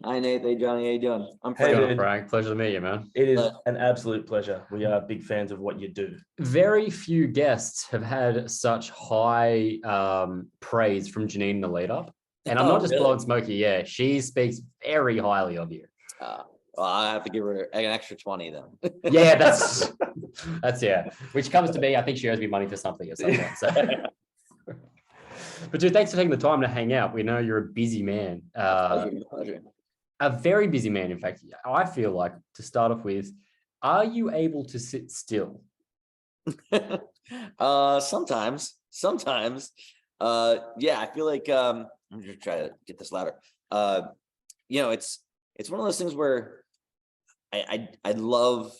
Hi, Nath. Hey, Johnny. How you doing? I'm Hey, Frank. dude. Frank, pleasure to meet you, man. It is an absolute pleasure. We are big fans of what you do. Very few guests have had such high praise from Janine in the lead up. And I'm not just really? blowing smoke here. Yeah, she speaks very highly of you. Well, I have to give her an extra 20 then. Yeah, that's yeah. Which comes to me, I think she owes me money for something at some point. So. But dude, thanks for taking the time to hang out. We know you're a busy man. Pleasure. A very busy man, in fact. I feel like, to start off with, are you able to sit still? Sometimes. Yeah, I feel like I'm just trying to get this louder. It's one of those things where I love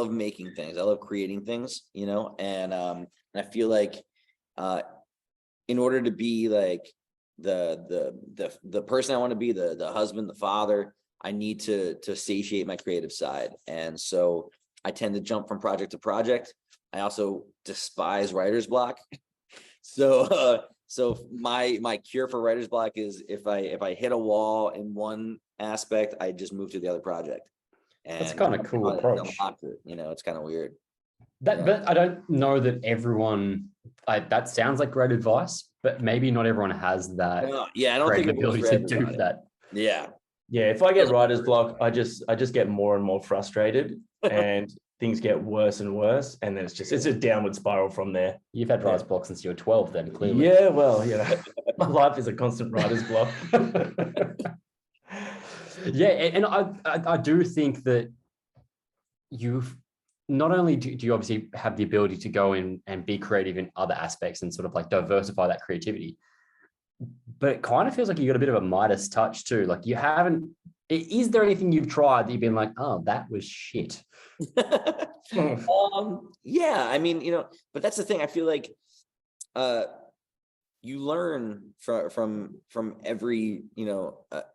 making things. I love creating things, and I feel like in order to be like the person I want to be, the husband, the father, I need to satiate my creative side. And so I tend to jump from project to project. I also despise writer's block. So my cure for writer's block is if I hit a wall in one aspect, I just move to the other project. And that's kind of cool approach. It's kind of weird. But I don't know that everyone. That sounds like great advice, but maybe not everyone has that. I don't think ability to do that. Yeah. If I get writer's block, I just get more and more frustrated, and things get worse and worse, and then it's a downward spiral from there. You've had writer's block since you were 12, then clearly. Yeah, well, my life is a constant writer's block. Yeah, and I do think that you've not only do you obviously have the ability to go in and be creative in other aspects and sort of like diversify that creativity, but it kind of feels like you got a bit of a Midas touch too. Like you haven't. Is there anything you've tried that you've been like, oh, that was shit? Yeah, I mean, but that's the thing. I feel like you learn from every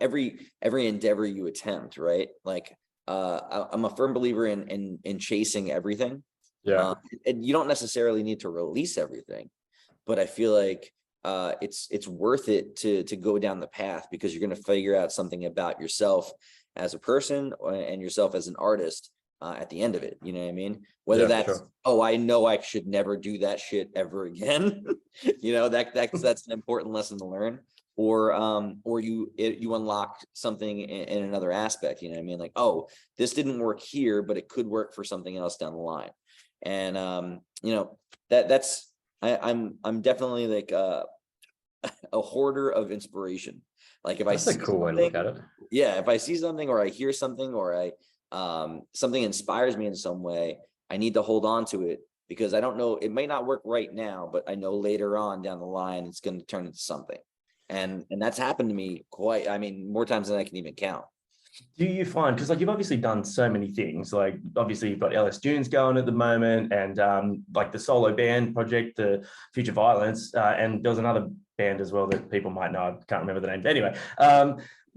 every endeavor you attempt, right? Like I'm a firm believer in chasing everything. Yeah. And you don't necessarily need to release everything, but I feel like it's worth it to go down the path, because you're going to figure out something about yourself as a person and yourself as an artist at the end of it. You know what I mean? Whether that's, sure, I know I should never do that shit ever again. That's an important lesson to learn. Or you unlock something in another aspect. You know what I mean? Like, oh, this didn't work here, but it could work for something else down the line. And I'm definitely like a hoarder of inspiration. Like if that's a cool way to look at it. Yeah, if I see something or I hear something or I something inspires me in some way, I need to hold on to it, because I don't know, it may not work right now, but I know later on down the line it's going to turn into something. And that's happened to me more times than I can even count. Do you find, because like you've obviously done so many things, like obviously you've got DUNES going at the moment, and like the solo band project, the Future Violence, and there was another band as well that people might know, I can't remember the name. But anyway,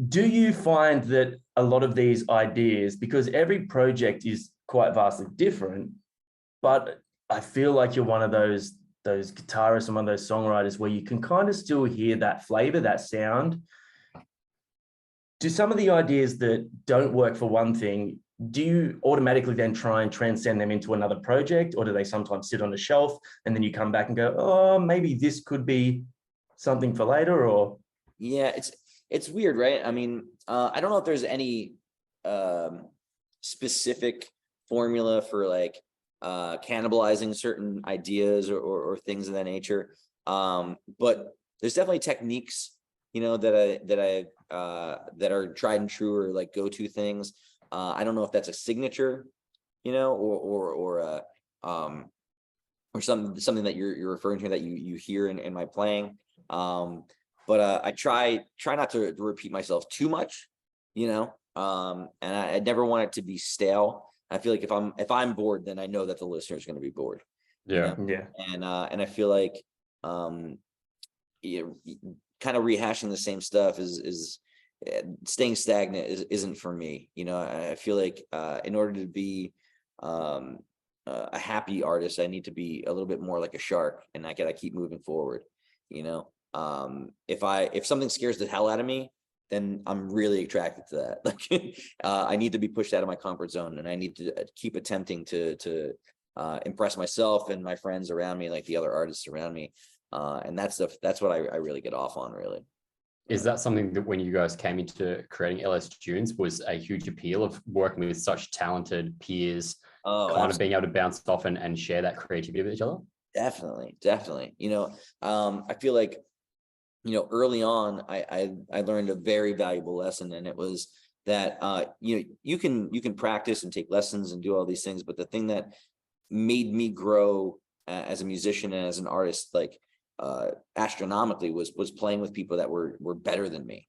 do you find that a lot of these ideas, because every project is quite vastly different, but I feel like you're one of those guitarists and one of those songwriters where you can kind of still hear that flavor, that sound. Do some of the ideas that don't work for one thing, do you automatically then try and transcend them into another project, or do they sometimes sit on the shelf and then you come back and go, oh, maybe this could be something for later? Or yeah, it's weird, right? I mean, I don't know if there's any specific formula for like cannibalizing certain ideas or things of that nature, but there's definitely techniques that are tried and true, or like go-to things. I don't know if that's a signature, or something that you're referring to that you hear in my playing. But I try not to repeat myself too much, and I never want it to be stale. I feel like if I'm bored, then I know that the listener is going to be bored. Yeah. Yeah. And I feel like kind of rehashing the same stuff is staying stagnant isn't for me. I feel like in order to be a happy artist, I need to be a little bit more like a shark, and I gotta keep moving forward. If something scares the hell out of me, then I'm really attracted to that. Like, I need to be pushed out of my comfort zone, and I need to keep attempting to impress myself and my friends around me, like the other artists around me. And that's what I really get off on, really. Is that something that when you guys came into creating LS Dunes was a huge appeal of working with such talented peers, Oh, kind of being able to bounce off and share that creativity with each other? definitely. I feel like, early on, I learned a very valuable lesson, and it was that you can practice and take lessons and do all these things, but the thing that made me grow as a musician and as an artist, like astronomically, was playing with people that were better than me,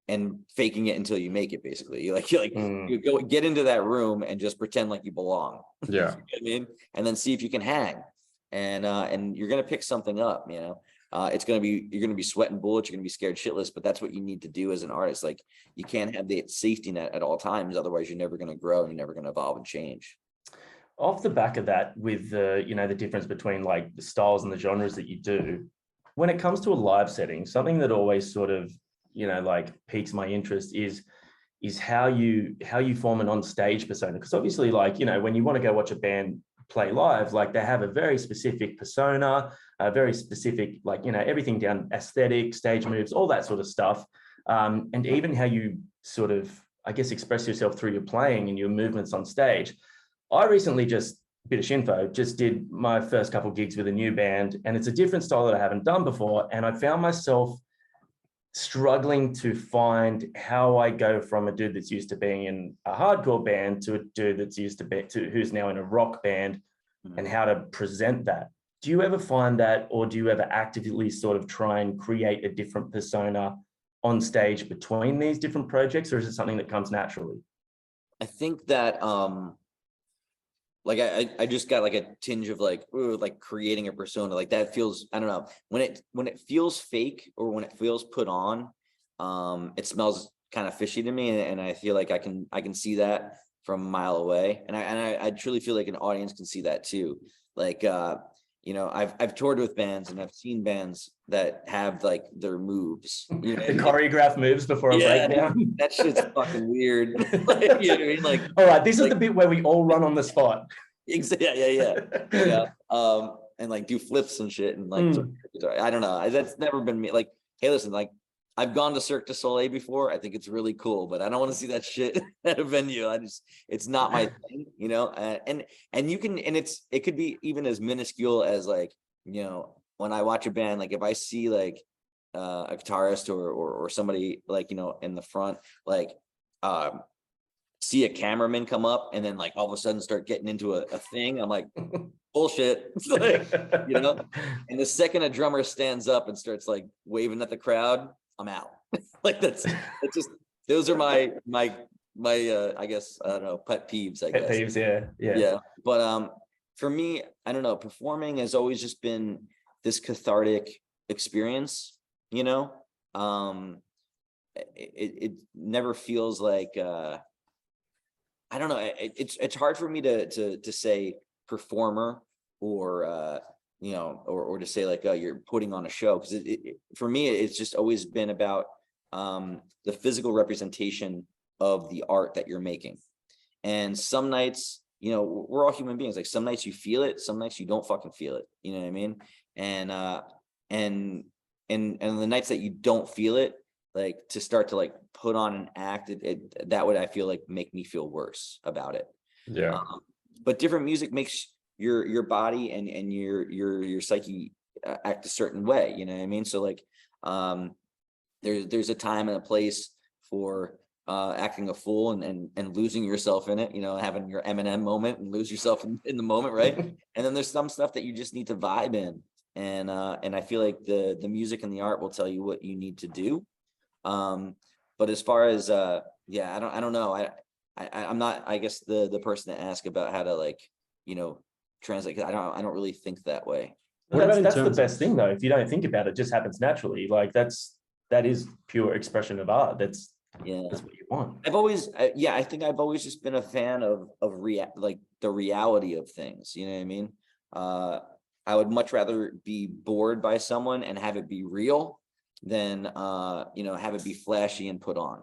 and faking it until you make it. Basically, you go get into that room and just pretend like you belong. Yeah. You know what I mean, and then see if you can hang, and you're gonna pick something up. You're gonna be sweating bullets, you're gonna be scared shitless, but that's what you need to do as an artist. Like, you can't have the safety net at all times, otherwise you're never gonna grow and you're never gonna evolve and change. Off the back of that, with the difference between like the styles and the genres that you do, when it comes to a live setting, something that always sort of like piques my interest is how you form an on-stage persona. Because obviously, like, when you want to go watch a band play live, like, they have a very specific persona, a very specific, like, everything down, aesthetic, stage moves, all that sort of stuff, and even how you sort of, I guess, express yourself through your playing and your movements on stage. I recently, just bit of shinfo, just did my first couple gigs with a new band, and it's a different style that I haven't done before, and I found myself struggling to find how I go from a dude that's used to being in a hardcore band to a dude that's used to who's now in a rock band, and how to present that. Do you ever find that, or do you ever actively sort of try and create a different persona on stage between these different projects, or is it something that comes naturally? I think that like I just got like a tinge of like, ooh, like creating a persona, like that feels, I don't know, when it feels fake or when it feels put on, it smells kind of fishy to me, and I feel like I can see that from a mile away, and I truly feel like an audience can see that too. Like I've toured with bands, and I've seen bands that have like their moves, The choreographed moves before a breakdown. That shit's fucking weird. Like, you know what I mean? Like, all right, this is the bit where we all run on the spot. Yeah. And like do flips and shit, and like I don't know. That's never been me. Like, hey, listen, like, I've gone to Cirque du Soleil before. I think it's really cool, but I don't want to see that shit at a venue. It's not my thing, and you can, and it could be even as minuscule as like, when I watch a band, like if I see like a guitarist or somebody like, in the front, like, see a cameraman come up and then like all of a sudden start getting into a thing, I'm like, bullshit. Like, and the second a drummer stands up and starts like waving at the crowd, I'm out. Like it's just, those are my I guess, I don't know, pet peeves, I guess. Pet peeves, yeah. But for me, I don't know, performing has always just been this cathartic experience, it never feels like I don't know, it's hard for me to say performer, or or to say like, oh, you're putting on a show, because for me it's just always been about the physical representation of the art that you're making. And some nights, we're all human beings, like some nights you feel it, some nights you don't fucking feel it, you know what I mean? And the nights that you don't feel it, like, to start to like put on an act, that would, I feel like, make me feel worse about it. Yeah. But different music makes your body and your psyche act a certain way, you know what I mean? So like, there's a time and a place for acting a fool and losing yourself in it, having your Eminem moment and lose yourself in the moment, right? And then there's some stuff that you just need to vibe in, and I feel like the music and the art will tell you what you need to do. But as far as I don't know, I'm not, I guess, the person to ask about how to, like, translate, because I don't really think that way. That's the best thing though. If you don't think about it, it just happens naturally. Like that is pure expression of art. That's what you want. I think I've always just been a fan of like the reality of things. You know what I mean? I would much rather be bored by someone and have it be real than have it be flashy and put on.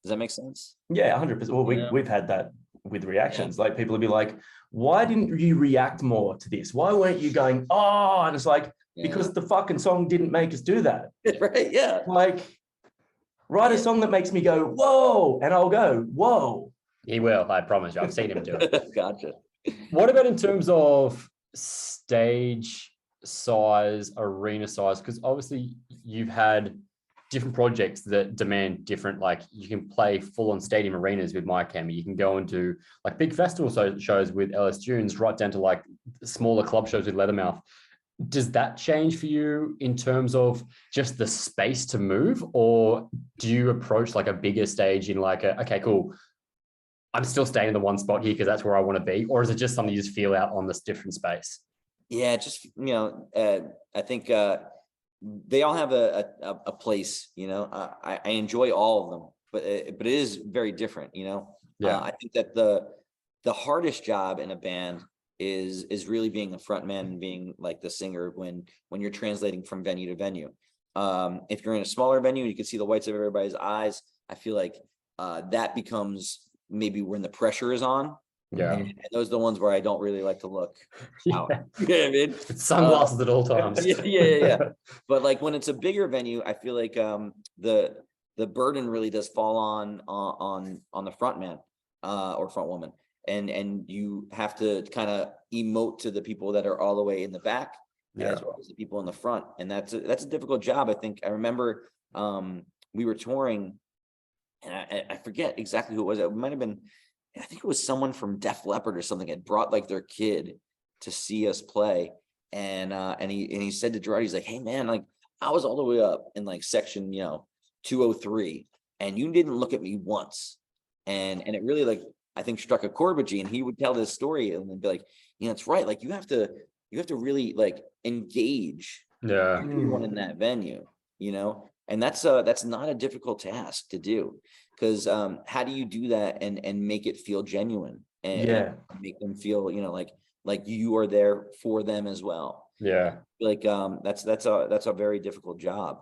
Does that make sense? Yeah, 100%. Well, we've had that with reactions. Like people will be like, why didn't you react more to this? Why weren't you going, oh, and it's like, because the fucking song didn't make us do that. Right. Yeah. Like, write a song that makes me go, whoa, and I'll go, whoa. He will, I promise you. I've seen him do it. Gotcha. What about in terms of stage size, arena size? Because obviously you've had different projects that demand different, like you can play full on stadium arenas with My Camera. You can go into like big festival shows with LS Dunes, right down to like smaller club shows with Leathermouth. Does that change for you in terms of just the space to move? Or do you approach like a bigger stage in like, okay, cool, I'm still staying in the one spot here because that's where I want to be? Or is it just something you just feel out on this different space? Yeah, just, I think they all have a place, I enjoy all of them, but it is very different, I think that the hardest job in a band is really being a front man and being like the singer when you're translating from venue to venue. If you're in a smaller venue, you can see the whites of everybody's eyes. I feel like that becomes maybe when the pressure is on. Yeah. And those are the ones where I don't really like to look out. You know what I mean? It's sunglasses at all times. Yeah. But like when it's a bigger venue, I feel like the burden really does fall on the front man or front woman. And you have to kind of emote to the people that are all the way in the back, as well as the people in the front. And that's a difficult job. I think I remember we were touring, and I forget exactly who it was. It might have been, I think it was someone from Def Leppard or something had brought like their kid to see us play. And he said to Gerard, he's like, hey man, like I was all the way up in like section, 203, and you didn't look at me once. And it really like, I think struck a chord with G, and he would tell this story and then be like, it's right. Like you have to really like engage everyone in that venue, and that's not a difficult task to do, because how do you do that and make it feel genuine and make them feel, like you are there for them as well. Yeah. Like that's a very difficult job,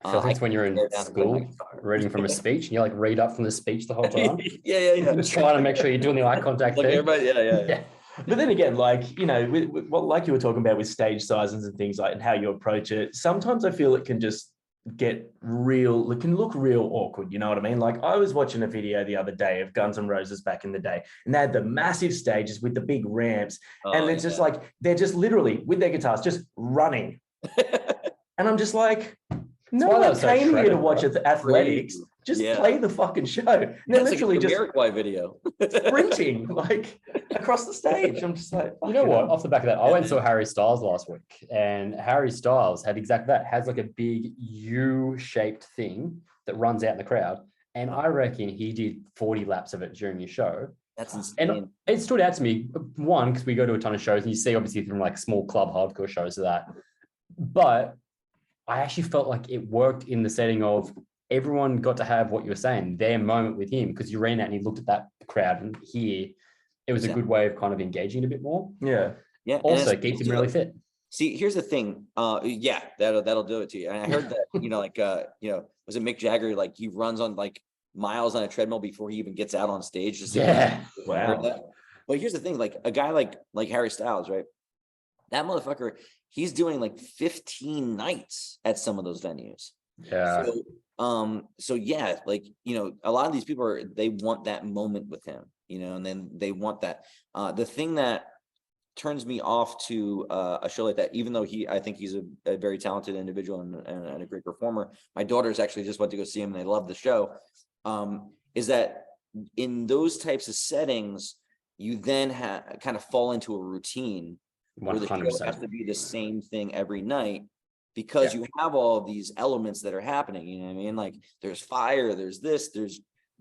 I feel like it's when you're in school reading from a speech and you like read up from the speech the whole time. Yeah. Trying to make sure you're doing the eye contact Like thing. everybody, yeah. But then again, like, with what, like you were talking about with stage sizes and things like, and how you approach it, sometimes I feel it can just get real, it can look real awkward, you know what I mean? Like I was watching a video the other day of Guns N' Roses back in the day, and they had the massive stages with the big ramps, and it's just like, they're just literally with their guitars, just running. And I'm just like, no one came here to watch athletics. Just play the fucking show. And they're literally like just Jamiroquai video sprinting like across the stage. I'm just like, you know what? Off the back of that, I went and saw Harry Styles last week, and Harry Styles had exactly that. Has like a big U-shaped thing that runs out in the crowd, and I reckon he did 40 laps of it during your show. That's insane. And it stood out to me, one, because we go to a ton of shows, and you see obviously from like small club hardcore shows to that, but I actually felt like it worked in the setting of everyone got to have what you were saying, their moment with him, because you ran out and you looked at that crowd, and here it was a good way of kind of engaging a bit more. Yeah. Also keeps him really fit. See, here's the thing. That'll do it to you. And I heard that, was it Mick Jagger? Like he runs on like miles on a treadmill before he even gets out on stage. Wow. But here's the thing, like a guy like Harry Styles, right? That motherfucker, he's doing like 15 nights at some of those venues. Yeah. So yeah, like, a lot of these people they want that moment with him, and then they want that. The thing that turns me off to a show like that, even though I think he's a very talented individual and a great performer. My daughters actually just went to go see him and they love the show. Is that in those types of settings, you then kind of fall into a routine 100%. where the show has to be the same thing every night, because you have all of these elements that are happening, you know what I mean? Like there's fire, there's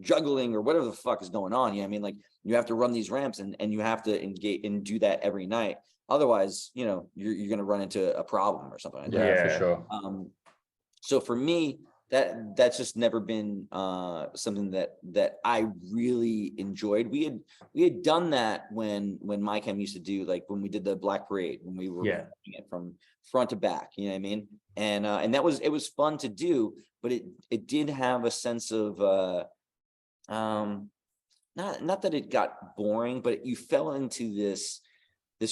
juggling or whatever the fuck is going on. You know what I mean? Like you have to run these ramps and you have to engage and do that every night. Otherwise, you're going to run into a problem or something like that. Yeah, for sure. So for me, that's just never been something that I really enjoyed. We had done that when My Chem used to do, like when we did the Black Parade, when we were Yeah. doing it from front to back, you know what I mean? And it was fun to do, but it did have a sense of not that it got boring, but you fell into this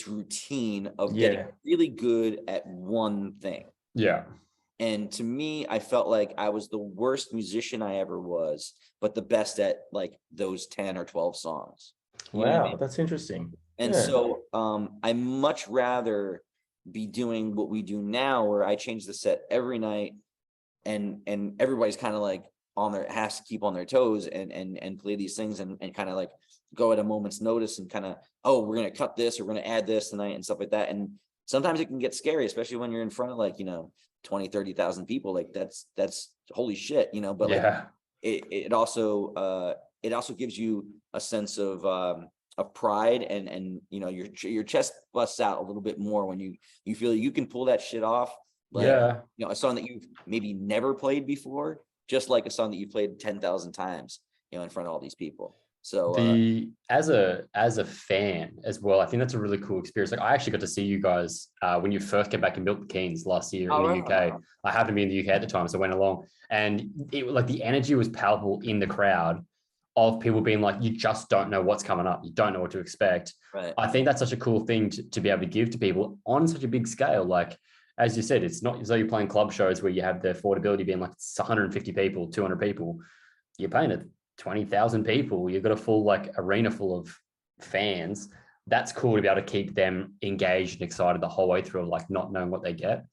routine of getting really good at one thing. Yeah. And to me, I felt like I was the worst musician I ever was, but the best at like those 10 or 12 songs. You know what I Wow, mean? that's interesting. And Yeah. so I much rather be doing what we do now, where I change the set every night, and everybody's kind of like has to keep on their toes and play these things and kind of like go at a moment's notice and kind of, oh, we're gonna cut this or we're gonna add this tonight and stuff like that. And sometimes it can get scary, especially when you're in front of like, 20, 30,000 people. Like that's holy shit, but like it also gives you a sense of pride and your chest busts out a little bit more when you feel you can pull that shit off. Like, a song that you've maybe never played before, just like a song that you played 10,000 times, in front of all these people. So as a fan as well, I think that's a really cool experience. Like I actually got to see you guys when you first came back in Milton Keynes last year in the UK. I happened to be in the UK at the time, so I went along, and it like the energy was palpable in the crowd of people being like, you just don't know what's coming up, you don't know what to expect. Right. I think that's such a cool thing to be able to give to people on such a big scale. Like as you said, it's not as though you're playing club shows where you have the affordability being like it's 150 people, 200 people. You're playing at 20,000 people. You've got a full like arena full of fans. That's cool to be able to keep them engaged and excited the whole way through, like not knowing what they get.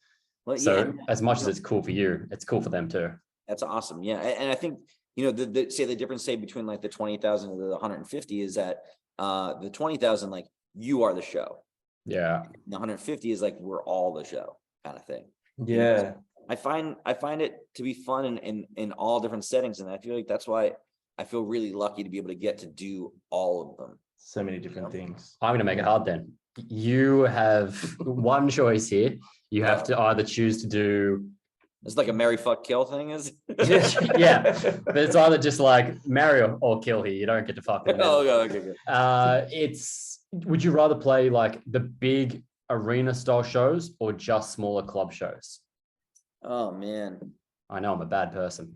Well, so as much as it's cool for you, it's cool for them too. That's awesome. Yeah. And I think, the difference, say, between like the 20,000 and the 150 is that the 20,000, like you are the show. Yeah. The 150 is like, we're all the show kind of thing. Yeah. I find it to be fun in all different settings. And I feel like that's why I feel really lucky to be able to get to do all of them. So many different things. I'm going to make it hard then. You have one choice here. You have to either choose to do. It's like a marry, fuck, kill thing, is it? Yeah. But it's either just like marry or kill here. You don't get to fuck them. Oh, okay, good. Would you rather play like the big arena style shows or just smaller club shows? Oh, man. I know I'm a bad person.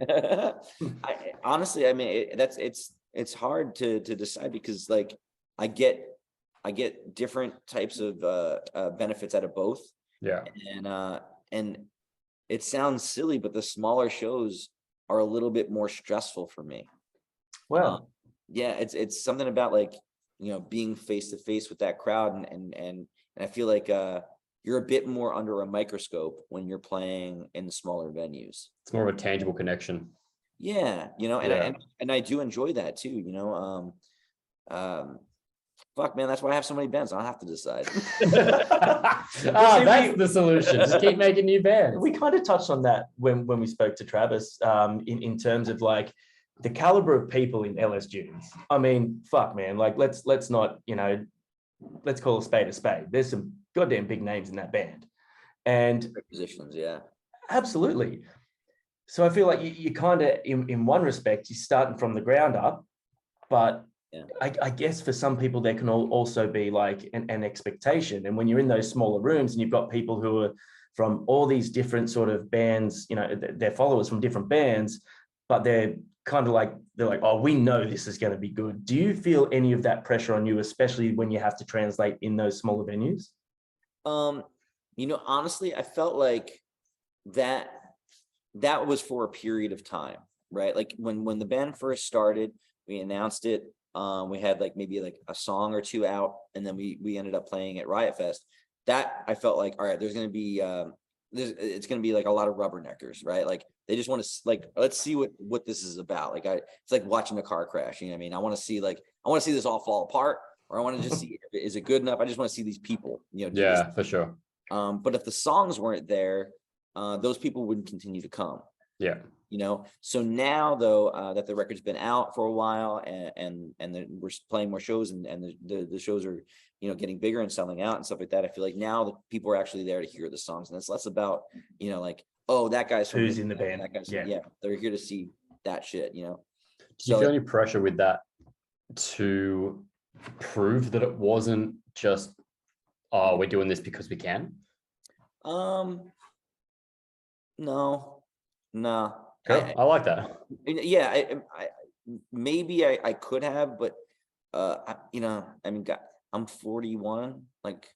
Honestly, I mean, it's hard to decide because like I get different types of benefits out of both. Yeah. And it sounds silly, but the smaller shows are a little bit more stressful for me. Well, yeah, it's something about like, being face to face with that crowd and I feel like you're a bit more under a microscope when you're playing in smaller venues. It's more of a tangible connection. Yeah, and I do enjoy that too, fuck, man, that's why I have so many bands. I'll have to decide. That's the solution. Just keep making new bands. We kind of touched on that when we spoke to Travis in terms of like the caliber of people in LS Dunes. I mean, fuck, man, like let's not, let's call a spade a spade. There's some goddamn big names in that band. And positions, yeah. Absolutely. So I feel like you kind of, in one respect, you're starting from the ground up, but yeah. I guess for some people there can also be like an expectation. And when you're in those smaller rooms and you've got people who are from all these different sort of bands, they're followers from different bands, but they're like, oh, we know this is going to be good. Do you feel any of that pressure on you, especially when you have to translate in those smaller venues? Honestly, I felt like that was for a period of time, right? Like when the band first started, we announced it. We had like maybe like a song or two out, and then we ended up playing at Riot Fest. That I felt like, all right, there's going to be it's going to be like a lot of rubberneckers, right? Like they just want to like, let's see what this is about. Like it's like watching a car crash. You know what I mean? I want to see this all fall apart, or I want to just see, is it good enough? I just want to see these people, Yeah, for sure. But if the songs weren't there, those people wouldn't continue to come. Yeah. So now though, that the record's been out for a while and we're playing more shows and the shows are, getting bigger and selling out and stuff like that. I feel like now the people are actually there to hear the songs, and it's less about, like oh, that guy's from Who's this in the band, band. that guy's Yeah. yeah, they're here to see that shit, you know. Do you So feel any pressure with that to prove that it wasn't just, oh, we're doing this because we can? No, no. Cool. I like that. Yeah, maybe I could have, but you know, I mean, God, I'm 41, like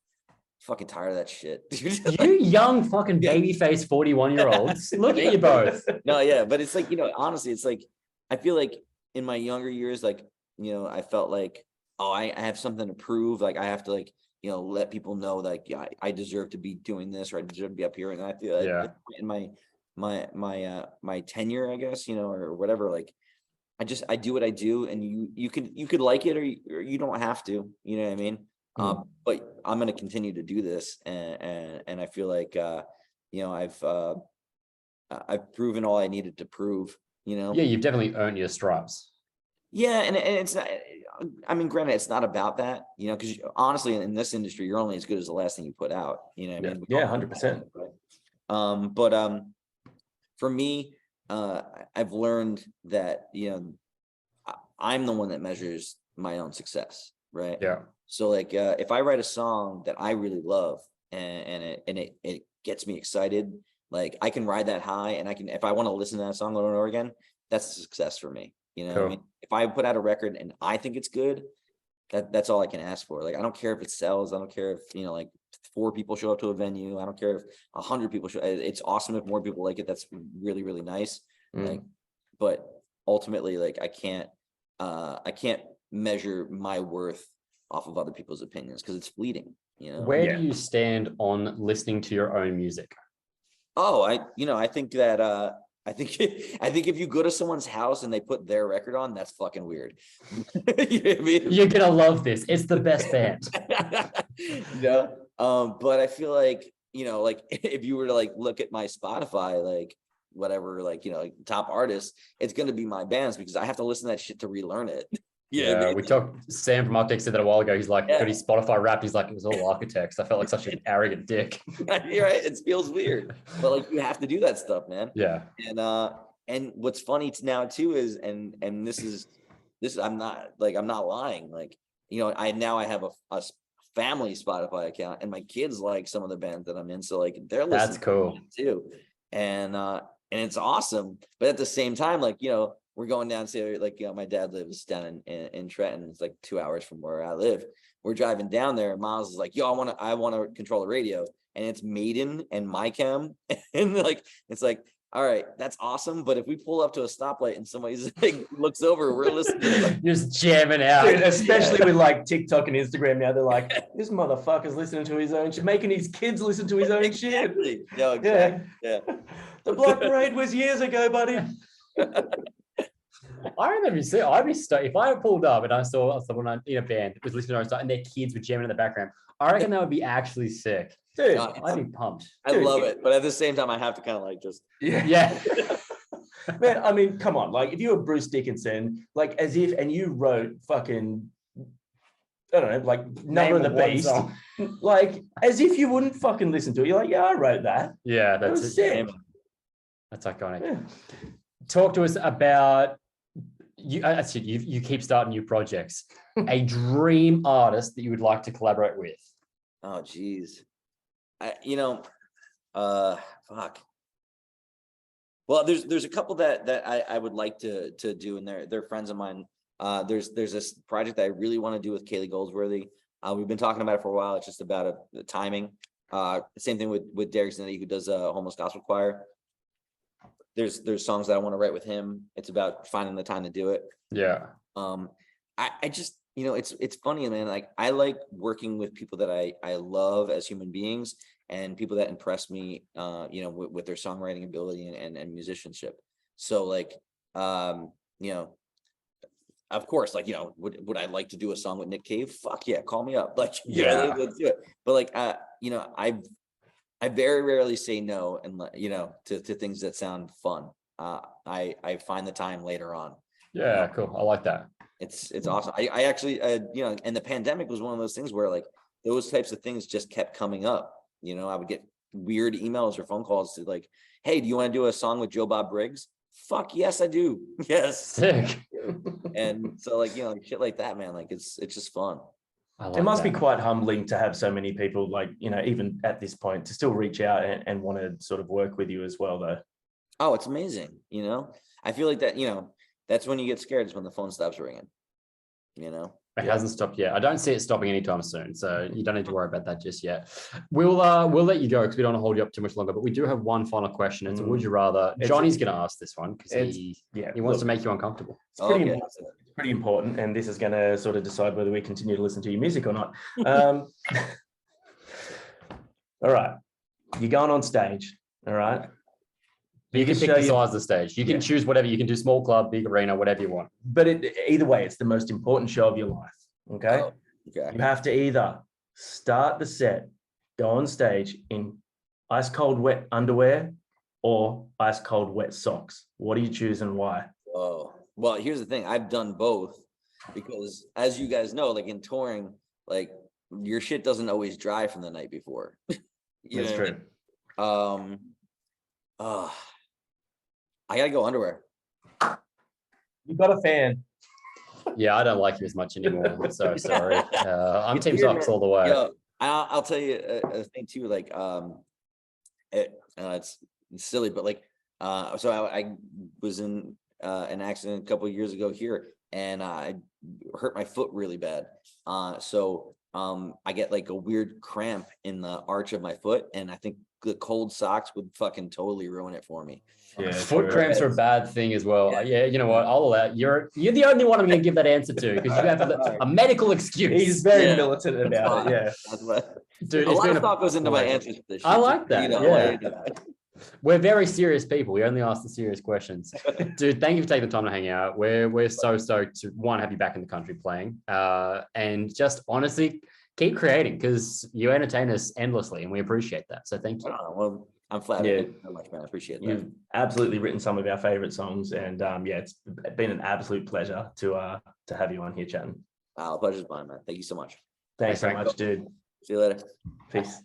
fucking tired of that shit. dude. You young fucking baby face 41-year-olds. Look at you both. No, yeah, but it's like, you know, honestly, it's like I feel like in my younger years, like, you know, I felt like, oh, I have something to prove. Like I have to like, you know, let people know like, yeah, I deserve to be doing this, or I deserve to be up here. And I feel like Yeah. in my tenure, I guess, you know, or whatever, like I do what I do, and you could like it, or you don't have to, you know what I mean? But I'm going to continue to do this, and I feel like you know, I've proven all I needed to prove, you know. Yeah, you've definitely earned your stripes. Yeah, and it's not, I mean, granted, it's not about that, you know, because honestly, in this industry, you're only as good as the last thing you put out, you know what I mean? Yeah, 100%. But for me, I've learned that, you know, I'm the one that measures my own success, right? Yeah. So like, if I write a song that I really love, and it gets me excited, like I can ride that high, and I can, if I want to listen to that song over and over again, that's a success for me. You know what I mean? If I put out a record and I think it's good, that's all I can ask for. Like, I don't care if it sells. I don't care if, you know, like 4 people show up to a venue. I don't care if 100 people show. It's awesome if more people like it. That's really, really nice. Like, but ultimately, like I can't measure my worth off of other people's opinions, because it's fleeting, you know. Where do you stand on listening to your own music? Oh, I think that I think if you go to someone's house and they put their record on, that's fucking weird. You know what I mean? You're gonna love this. It's the best band. Yeah. But I feel like, you know, like if you were to like look at my Spotify, like whatever, like, you know, like top artists, it's gonna be my bands, because I have to listen to that shit to relearn it. Yeah, we talked. Sam from Arctic said that a while ago. He's like, got his Spotify Wrapped. He's like, it was all architects. I felt like such an arrogant dick. You're right. It feels weird, but like you have to do that stuff, man. Yeah. And what's funny now too is, and this is I'm not lying. Like, you know, I have a family Spotify account, and my kids like some of the bands that I'm in, so like they're listening. That's cool too, and it's awesome. But at the same time, like, you know, we're going down to, like, you know, my dad lives down in Trenton. It's like 2 hours from where I live. We're driving down there, and Miles is like, yo, I want to control the radio, and it's Maiden and MyChem, and like it's like, all right, that's awesome. But if we pull up to a stoplight and somebody's like looks over, we're listening to like, just jamming out. Dude, especially with like TikTok and Instagram now, they're like, this motherfucker's listening to his own shit, making his kids listen to his own shit. exactly. No, exactly. Yeah. The Black Parade was years ago, buddy. I remember you say, I'd be stoked if I pulled up and I saw someone in a band that was listening to our stuff and their kids were jamming in the background. I reckon that would be actually sick. Dude, I'd be pumped. I love it, but at the same time, I have to kind of like just Yeah. Man, I mean, come on, like if you were Bruce Dickinson, like as if, and you wrote fucking, I don't know, like Number of the Beast, like as if you wouldn't fucking listen to it. You're like, yeah, I wrote that. Yeah, That that's was it. sick. That's iconic. Yeah. Talk to us about you. That's it. You keep starting new projects. A dream artist that you would like to collaborate with. oh geez, fuck. Well, there's a couple that I would like to do, and they're friends of mine. There's this project that I really want to do with Kaylee Goldsworthy. We've been talking about it for a while. It's just about the timing. Same thing with Derek Zanetti, who does Homeless Gospel Choir. There's songs that I want to write with him. It's about finding the time to do it. Yeah. I just, you know, it's funny, man. Like I like working with people that I love as human beings, and people that impress me, you know, with their songwriting ability and musicianship. So like, you know, of course, like, you know, would I like to do a song with Nick Cave? Fuck yeah, call me up. Like, yeah, let's do it. But like, you know, I very rarely say no, and you know, to things that sound fun. I find the time later on. Yeah, cool. I like that. It's awesome. I actually, you know, and the pandemic was one of those things where like those types of things just kept coming up. You know, I would get weird emails or phone calls to like, hey, do you want to do a song with Joe Bob Briggs? Fuck yes, I do. Yes. Sick. And so like, you know, like shit like that, man, like it's just fun. I It like must be that. quite humbling to have so many people, like, you know, even at this point, to still reach out and want to sort of work with you as well, though. Oh, it's amazing. You know, I feel like that, you know, that's when you get scared, is when the phone stops ringing, you know? It Yeah. hasn't stopped yet. I don't see it stopping anytime soon, so you don't need to worry about that just yet. We'll let you go because we don't want to hold you up too much longer. But we do have one final question. It's a would you rather. It's- Johnny's going to ask this one because it's- he Yeah, wants to look, make you uncomfortable. it's pretty Okay. important. It's pretty important, and this is going to sort of decide whether we continue to listen to your music or not. All right, you're going on stage. All right. You can pick show the size of the stage. You can Yeah. choose whatever. You can do small club, big arena, whatever you want. But either way, it's the most important show of your life. Okay. Oh, okay. You have to either start the set, go on stage in ice cold wet underwear or ice cold wet socks. What do you choose and why? Oh, well, here's the thing. I've done both because, as you guys know, like in touring, like your shit doesn't always dry from the night before. You That's know what I true. mean? I gotta go underwear. You got a fan. Yeah, I don't like you as much anymore. I'm so sorry. I'm It's team weird, socks man. all the way. Yo, I'll tell you a thing too. Like, it's silly, but like, so I was in an accident a couple of years ago here, and I hurt my foot really bad. So I get like a weird cramp in the arch of my foot, and I think the cold socks would fucking totally ruin it for me. Yeah, Foot true. cramps are a bad thing as well. Yeah. Yeah, you know what? I'll allow you're the only one I'm going to give that answer to because you have a medical excuse. He's very Yeah, militant That's about fine. it. Yeah. That's what. Dude, A it's lot been of thought goes into my pleasure. answers for this shit. I like that, You know, yeah. like, We're very serious people. We only ask the serious questions. Dude, thank you for taking the time to hang out. We're so stoked to one, have you back in the country playing. And just honestly keep creating because you entertain us endlessly and we appreciate that. So thank you. well, I'm flattered. Yeah. Thank you so much, man. I appreciate that. You've absolutely written some of our favorite songs, and yeah, it's been an absolute pleasure to have you on here chatting. Pleasure's mine, man. Thank you so much. Thanks so Frank. much, dude. See you later. Peace.